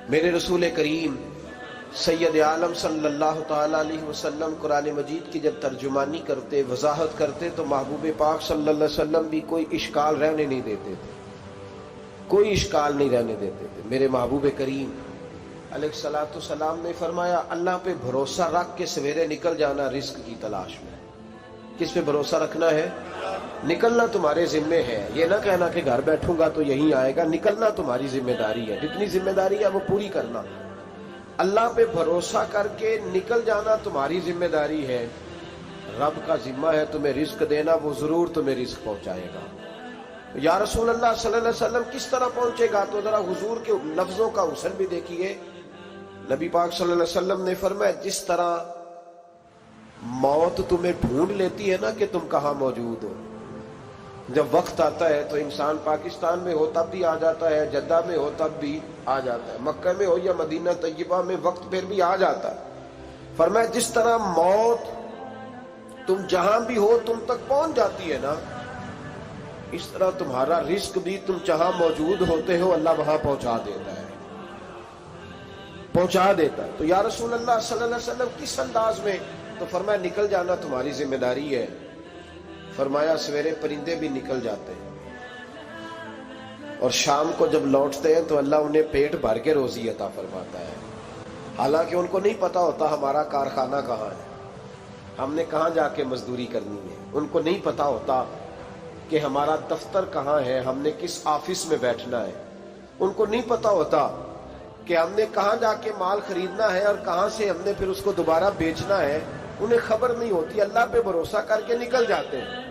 میرے رسول کریم سید عالم صلی اللہ تعالی علیہ وسلم قرآن مجید کی جب ترجمانی کرتے، وضاحت کرتے، تو محبوب پاک صلی اللہ علیہ وسلم بھی کوئی اشکال رہنے نہیں دیتے تھے، کوئی اشکال نہیں رہنے دیتے تھے۔ میرے محبوب کریم علیہ الصلوۃ والسلام نے فرمایا اللہ پہ بھروسہ رکھ کے سویرے نکل جانا رزق کی تلاش میں۔ کس پہ بھروسہ رکھنا ہے؟ نکلنا تمہارے ذمے ہے، یہ نہ کہنا کہ گھر بیٹھوں گا تو یہی آئے گا، نکلنا تمہاری ذمہ داری ہے، جتنی ذمہ داری ہے وہ پوری کرنا۔ اللہ پہ بھروسہ کر کے نکل جانا تمہاری ذمہ داری ہے، رب کا ذمہ ہے تمہیں رزق دینا، وہ ضرور تمہیں رزق پہنچائے گا۔ یا رسول اللہ صلی اللہ علیہ وسلم کس طرح پہنچے گا؟ تو ذرا حضور کے لفظوں کا حسن بھی دیکھیے۔ نبی پاک صلی اللہ علیہ وسلم نے فرمایا جس طرح موت تمہیں ڈھونڈ لیتی ہے نا کہ تم کہاں موجود ہو، جب وقت آتا ہے تو انسان پاکستان میں ہو تب بھی آ جاتا ہے، جدہ میں ہو تب بھی آ جاتا ہے، مکہ میں ہو یا مدینہ طیبہ میں، وقت پھر بھی آ جاتا ہے۔ فرمایا جس طرح موت تم جہاں بھی ہو تم تک پہنچ جاتی ہے نا، اس طرح تمہارا رزق بھی تم جہاں موجود ہوتے ہو اللہ وہاں پہنچا دیتا ہے، پہنچا دیتا ہے۔ تو یا رسول اللہ صلی اللہ علیہ وسلم کس انداز میں؟ تو فرمایا نکل جانا تمہاری ذمہ داری ہے۔ فرمایا سویرے پرندے بھی نکل جاتے ہیں اور شام کو جب لوٹتے ہیں تو اللہ انہیں پیٹ بھر کے روزی عطا فرماتا ہے، حالانکہ ان کو نہیں پتا ہوتا ہمارا کارخانہ کہاں ہے، ہم نے کہاں جا کے مزدوری کرنی ہے، ان کو نہیں پتا ہوتا کہ ہمارا دفتر کہاں ہے، ہم نے کس آفس میں بیٹھنا ہے، ان کو نہیں پتا ہوتا کہ ہم نے کہاں جا کے مال خریدنا ہے اور کہاں سے ہم نے پھر اس کو دوبارہ بیچنا ہے، انہیں خبر نہیں ہوتی۔ اللہ پہ بھروسہ کر کے نکل جاتے ہیں۔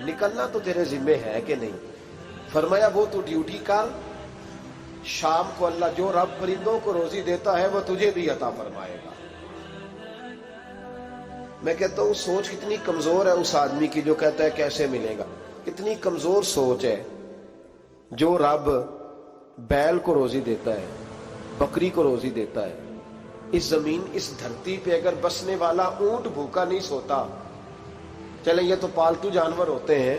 نکلنا تو تیرے ذمہ ہے کہ نہیں؟ فرمایا وہ تو ڈیوٹی کر، شام کو اللہ جو رب پرندوں کو روزی دیتا ہے وہ تجھے بھی عطا فرمائے گا۔ میں کہتا ہوں سوچ کتنی کمزور ہے اس آدمی کی جو کہتا ہے کیسے ملے گا، کتنی کمزور سوچ ہے۔ جو رب بیل کو روزی دیتا ہے، بکری کو روزی دیتا ہے، اس زمین اس دھرتی پہ اگر بسنے والا اونٹ بھوکا نہیں سوتا، چلے یہ تو پالتو جانور ہوتے ہیں،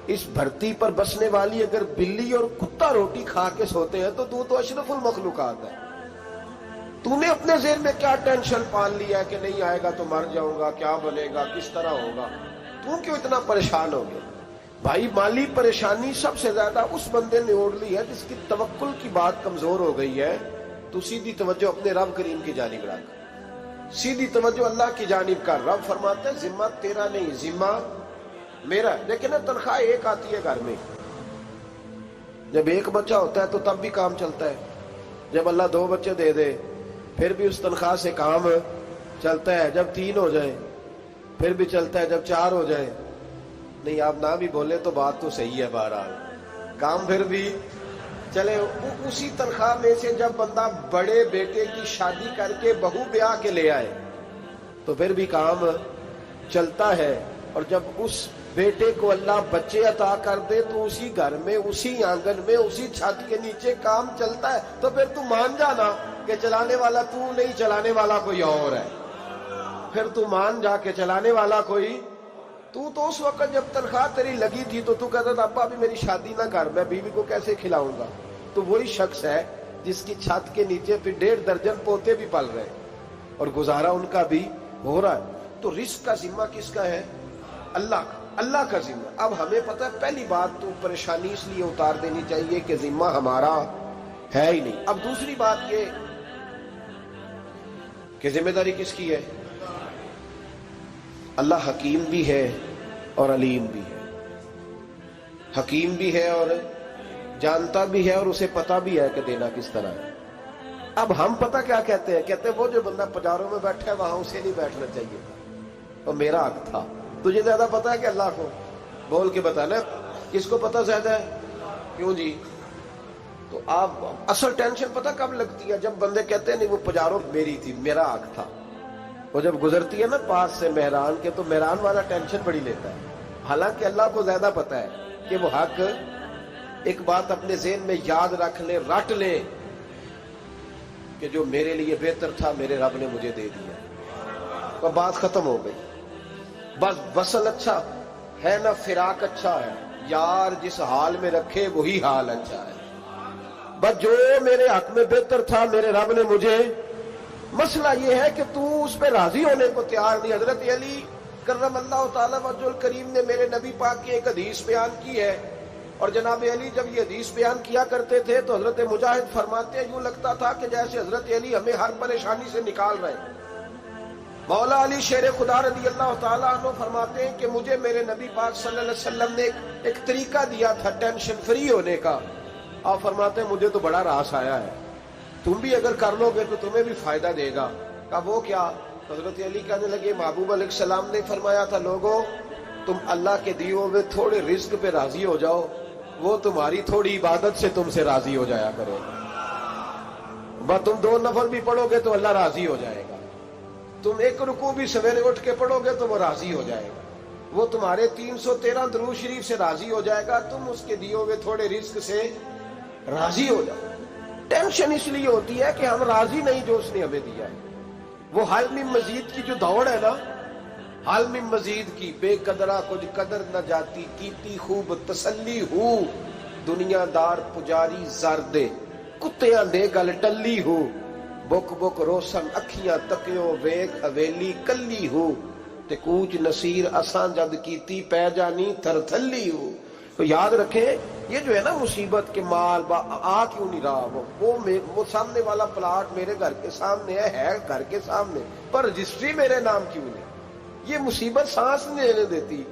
اس دھرتی پر بسنے والی اگر بلی اور کتا روٹی کھا کے سوتے ہیں تو اشرف المخلوقات ہے۔ تو نے اپنے ذہن میں کیا ٹینشن پال لیا ہے کہ نہیں آئے گا تو مر جاؤں گا، کیا بنے گا، کس طرح ہوگا، تو کیوں اتنا پریشان ہو گیا؟ بھائی مالی پریشانی سب سے زیادہ اس بندے نے اوڑھ لی ہے جس کی توکل کی بات کمزور ہو گئی ہے۔ تو سیدھی توجہ اپنے رب کریم کی جانب رکھ، سیدھی توجہ اللہ کی جانب کر۔ رب فرماتا ہے ذمہ تیرا نہیں، ذمہ میرا ہے۔ لیکن تنخواہ ایک آتی ہے گھر میں، جب ایک بچہ ہوتا ہے تو تب بھی کام چلتا ہے، جب اللہ 2 بچے دے دے پھر بھی اس تنخواہ سے کام چلتا ہے، جب 3 ہو جائے پھر بھی چلتا ہے، جب 4 ہو جائے نہیں، آپ نہ بھی بولے تو بات تو صحیح ہے، بہرحال کام پھر بھی چلے۔ اسی تنخواہ میں سے جب بندہ بڑے بیٹے کی شادی کر کے بہو بیاہ کے لے آئے تو پھر بھی کام چلتا ہے، اور جب اس بیٹے کو اللہ بچے عطا کر دے تو اسی گھر میں، اسی آنگن میں، اسی چھت کے نیچے کام چلتا ہے۔ تو پھر تو مان جانا کہ چلانے والا تو نہیں، چلانے والا کوئی اور ہے، پھر تو مان جا کے چلانے والا کوئی تو اس وقت جب تنخواہ تیری لگی تھی تو کہتا تھا ابا ابھی میری شادی نہ کر، میں بیوی کو کیسے کھلاؤں گا؟ تو وہی شخص ہے جس کی چھت کے نیچے پھر 1.5 درجن پوتے بھی پل رہے ہیں اور گزارا ان کا بھی ہو رہا ہے۔ تو رزق کا ذمہ کس کا ہے؟ اللہ کا، اللہ کا ذمہ۔ اب ہمیں پتہ ہے پہلی بات تو پریشانی اس لیے اتار دینی چاہیے کہ ذمہ ہمارا ہے ہی نہیں۔ اب دوسری بات یہ کہ ذمہ داری کس کی ہے؟ اللہ حکیم بھی ہے اور علیم بھی ہے، حکیم بھی ہے اور جانتا بھی ہے اور اسے پتا بھی ہے کہ دینا کس طرح ہے۔ اب ہم پتہ کیا کہتے ہیں؟ کہتے ہیں وہ جو بندہ پجاروں میں بیٹھا ہے وہاں اسے نہیں بیٹھنا چاہیے، اور میرا حق تھا۔ تجھے زیادہ پتا ہے کہ اللہ کو؟ بول کے بتانا کس کو پتہ زیادہ ہے؟ کیوں جی؟ تو آپ اصل ٹینشن پتہ کب لگتی ہے؟ جب بندے کہتے ہیں نہیں وہ پجاروں میری تھی، میرا حق تھا۔ وہ جب گزرتی ہے نا پاس سے مہران کے تو مہران والا ٹینشن بڑی لیتا ہے، حالانکہ اللہ کو زیادہ پتا ہے کہ وہ حق۔ ایک بات اپنے ذہن میں یاد رکھ لیں، رٹ لیں کہ جو میرے لیے بہتر تھا میرے رب نے مجھے دے دیا، اور بات ختم ہو گئی۔ بس وصل اچھا ہے نہ فراق اچھا ہے، یار جس حال میں رکھے وہی حال اچھا ہے۔ بس جو میرے حق میں بہتر تھا میرے رب نے مجھے، مسئلہ یہ ہے کہ تو اس پہ راضی ہونے کو تیار نہیں۔ حضرت علی کرم اللہ تعالی وجہ الکریم نے میرے نبی پاک کی ایک حدیث بیان کی ہے، اور جناب علی جب یہ حدیث بیان کیا کرتے تھے تو حضرت مجاہد فرماتے ہیں یوں لگتا تھا کہ جیسے حضرت علی ہمیں ہر پریشانی سے نکال رہے ہیں۔ مولا علی شیر خدا رضی اللہ تعالیٰ عنہ فرماتے ہیں کہ مجھے میرے نبی پاک صلی اللہ علیہ وسلم نے ایک طریقہ دیا تھا ٹینشن فری ہونے کا۔ آپ فرماتے ہیں مجھے تو بڑا راس آیا ہے، تم بھی اگر کر لو گے تو تمہیں بھی فائدہ دے گا۔ کہا وہ کیا؟ حضرت علی کہنے لگے محبوب علیہ السلام نے فرمایا تھا لوگوں تم اللہ کے دیے ہوئے تھوڑے رزق پہ راضی ہو جاؤ، وہ تمہاری تھوڑی عبادت سے تم سے راضی ہو جایا کرے گا۔ بس تم 2 نفل بھی پڑھو گے تو اللہ راضی ہو جائے گا، تم 1 رکوع بھی سویرے اٹھ کے پڑھو گے تو وہ راضی ہو جائے گا، وہ تمہارے 313 درود شریف سے راضی ہو جائے گا، تم اس کے دیے ہوئے تھوڑے رزق سے راضی ہو جاؤ۔ ٹینشن اس لیے ہوتی ہے کہ ہم راضی نہیں جو اس نے ہمیں دیا ہے۔ وہ حل میں مزید کی جو دوڑ ہے نا، حل میں مزید کی، بے قدرہ کچھ قدر نہ جاتی، کیتی خوب تسلی ہو، دنیا دار پجاری زردے، کتیاں دے گل ٹلی ہو، بک بک روشن اکھیاں تکیوں ویک حویلی کلی ہو، تے کوچ نصیر اساں جد کیتی پہ جانی تھر تھلی ہو۔ تو یاد رکھیں یہ جو ہے نا مصیبت کے مال آ کیوں نہیں رہا، وہ سامنے والا پلاٹ میرے گھر کے سامنے ہے گھر کے سامنے، پر رجسٹری میرے نام کیوں نہیں؟ یہ مصیبت سانس نہیں لینے دیتی۔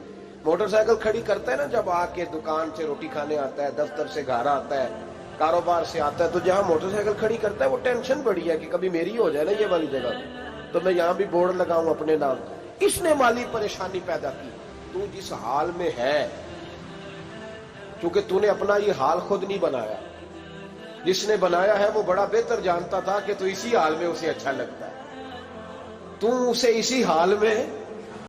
موٹر سائیکل کھڑی کرتا ہے نا جب آ کے دکان سے روٹی کھانے آتا ہے، دفتر سے گھر آتا ہے، کاروبار سے آتا ہے، تو جہاں موٹر سائیکل کھڑی کرتا ہے وہ ٹینشن بڑی ہے کہ کبھی میری ہو جائے نا یہ والی جگہ، تو میں یہاں بھی بورڈ لگاؤں اپنے نام۔ اس نے مالی پریشانی پیدا کی۔ تو جس حال میں ہے، چونکہ تو نے اپنا یہ حال خود نہیں بنایا، جس نے بنایا ہے وہ بڑا بہتر جانتا تھا کہ تو اسی حال میں اسے اچھا لگتا ہے، تو اسے اسی حال میں